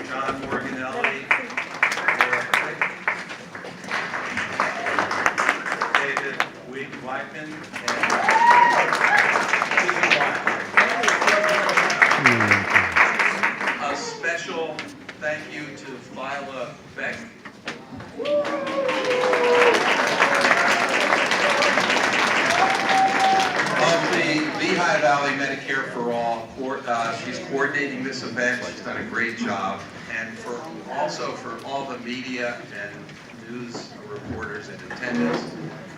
John Morganelli, David Weigman, and Susan Wyatt. A special thank you to Viola Beck. Of the Lehigh Valley Medicare for All, she's coordinating this event. She's done a great job. And also for all the media and news reporters in attendance,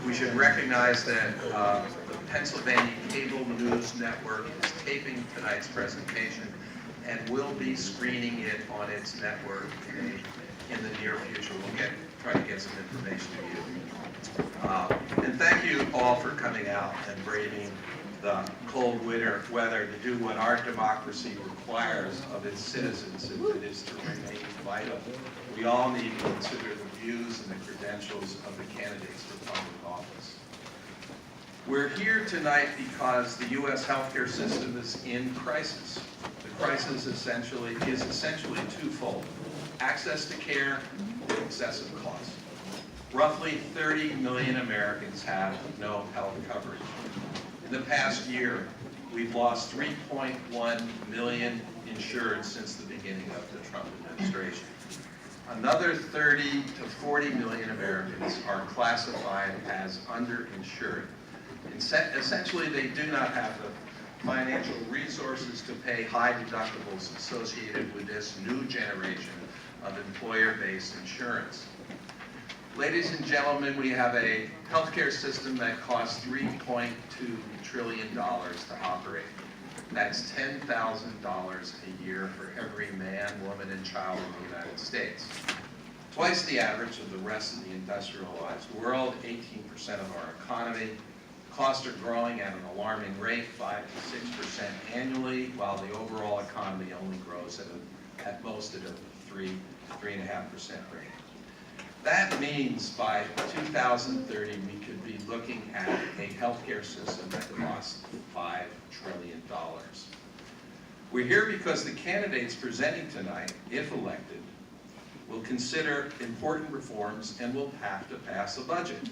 we should recognize that the Pennsylvania Cable News Network is taping tonight's presentation and will be screening it on its network in the near future. We'll try to get some information to you. And thank you all for coming out and braving the cold winter weather to do what our democracy requires of its citizens, if it is to remain vital. We all need to consider the views and the credentials of the candidates for public office. We're here tonight because the U.S. healthcare system is in crisis. The crisis is essentially twofold: access to care and excessive costs. Roughly 30 million Americans have no health coverage. In the past year, we've lost 3.1 million insured since the beginning of the Trump administration. Another 30 to 40 million Americans are classified as underinsured. Essentially, they do not have the financial resources to pay high deductibles associated with this new generation of employer-based insurance. Ladies and gentlemen, we have a healthcare system that costs $3.2 trillion to operate. That's $10,000 a year for every man, woman, and child in the United States. Twice the average of the rest of the industrialized world, 18% of our economy. Costs are growing at an alarming rate, 5 to 6% annually, while the overall economy only grows at most at a 3.5% rate. That means by 2030, we could be looking at a healthcare system that costs $5 trillion. We're here because the candidates presenting tonight, if elected, will consider important reforms and will have to pass a budget.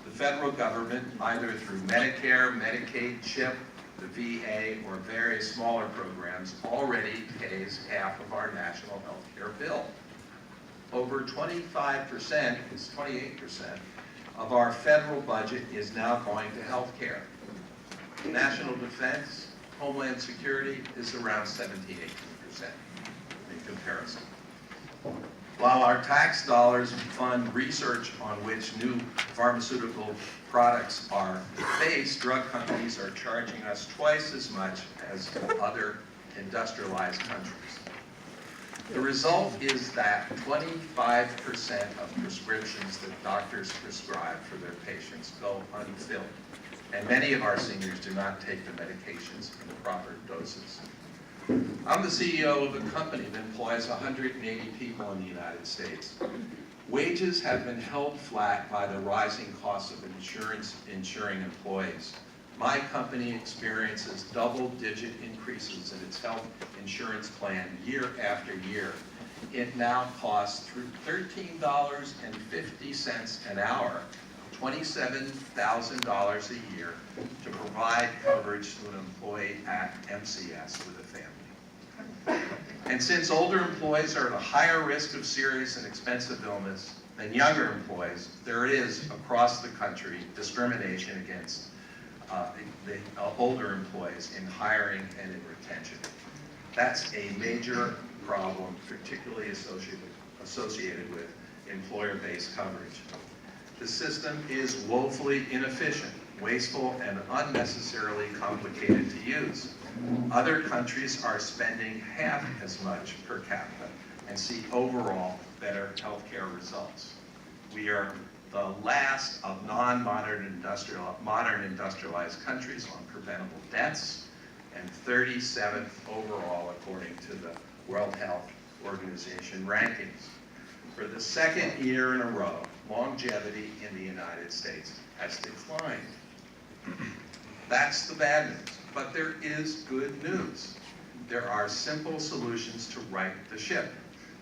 The federal government, either through Medicare, Medicaid, CHIP, the VA, or various smaller programs, already pays half of our national health care bill. Over 25%, it's 28%, of our federal budget is now going to health care. National defense, homeland security is around 17-18% in comparison. While our tax dollars fund research on which new pharmaceutical products are based, drug companies are charging us twice as much as other industrialized countries. The result is that 25% of prescriptions that doctors prescribe for their patients go unfilled, and many of our seniors do not take the medications in the proper doses. I'm the CEO of a company that employs 180 people in the United States. Wages have been held flat by the rising cost of insuring employees. My company experiences double-digit increases in its health insurance plan year after year. It now costs $13.50 an hour, $27,000 a year, to provide coverage to an employee at MCS with a family. And since older employees are at a higher risk of serious and expensive illness than younger employees, there is, across the country, discrimination against the older employees in hiring and in retention. That's a major problem, particularly associated with employer-based coverage. The system is woefully inefficient, wasteful, and unnecessarily complicated to use. Other countries are spending half as much per capita and see overall better healthcare results. We are the last of non-modern industrialized countries on preventable deaths, and 37th overall according to the World Health Organization rankings. For the second year in a row, longevity in the United States has declined. That's the bad news, but there is good news. there are simple solutions to right the ship.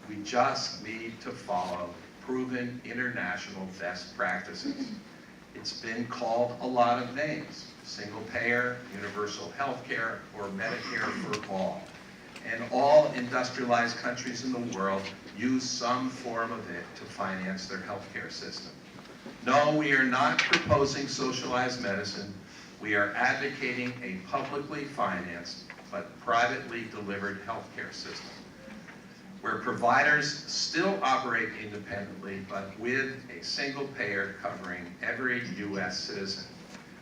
We just need to follow proven international best practices. It's been called a lot of names: single payer, universal health care, or Medicare for all. And all industrialized countries in the world use some form of it to finance their healthcare system. No, we are not proposing socialized medicine. We are advocating a publicly financed but privately delivered healthcare system, where providers still operate independently, but with a single payer covering every U.S. citizen.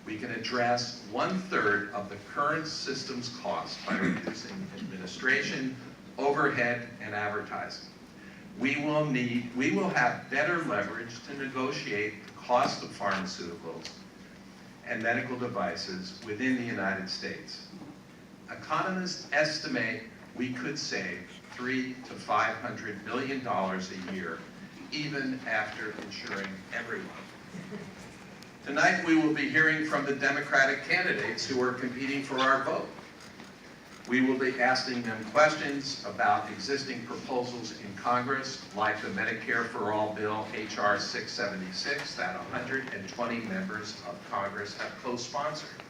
We can address 1/3 of the current system's cost by reducing administration, overhead, and advertising. We will have better leverage to negotiate the cost of pharmaceuticals and medical devices within the United States. Economists estimate we could save $300 to $500 million a year, even after insuring everyone. Tonight we will be hearing from the Democratic candidates who are competing for our vote. We will be asking them questions about existing proposals in Congress, like the Medicare for All bill, H.R. 676, that 120 members of Congress have co-sponsored.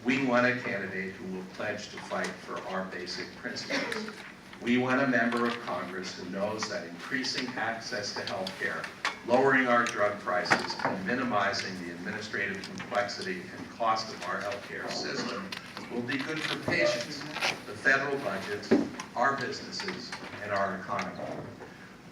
We want a candidate who will pledge to fight for our basic principles. We want a member of Congress who knows that increasing access to health care, lowering our drug prices, and minimizing the administrative complexity and cost of our health care system will be good for patients, the federal budget, our businesses, and our economy.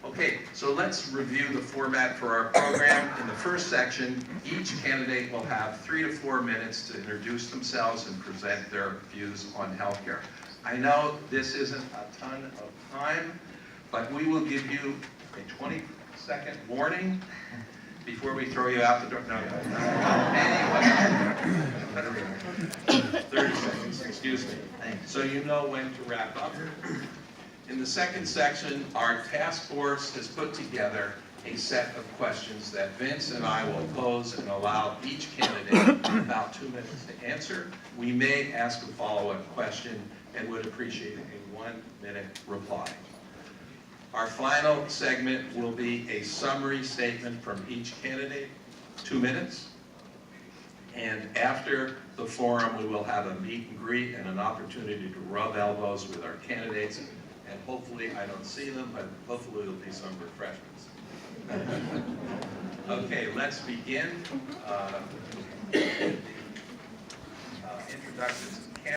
Okay, so let's review the format for our program. In the first section, each candidate will have 3 to 4 minutes to introduce themselves and present their views on healthcare. I know this isn't a ton of time, but we will give you a 20-second warning before we throw you out the door. No. Anyway, 30 seconds, excuse me. So you know when to wrap up. In the second section, our task force has put together a set of questions that Vince and I will pose and allow each candidate about 2 minutes to answer. We may ask a follow-up question and would appreciate a 1-minute reply. Our final segment will be a summary statement from each candidate, 2 minutes. And after the forum, we will have a meet and greet and an opportunity to rub elbows with our candidates. And hopefully, I don't see them, but hopefully there'll be some refreshments. Okay, let's begin. Introductions.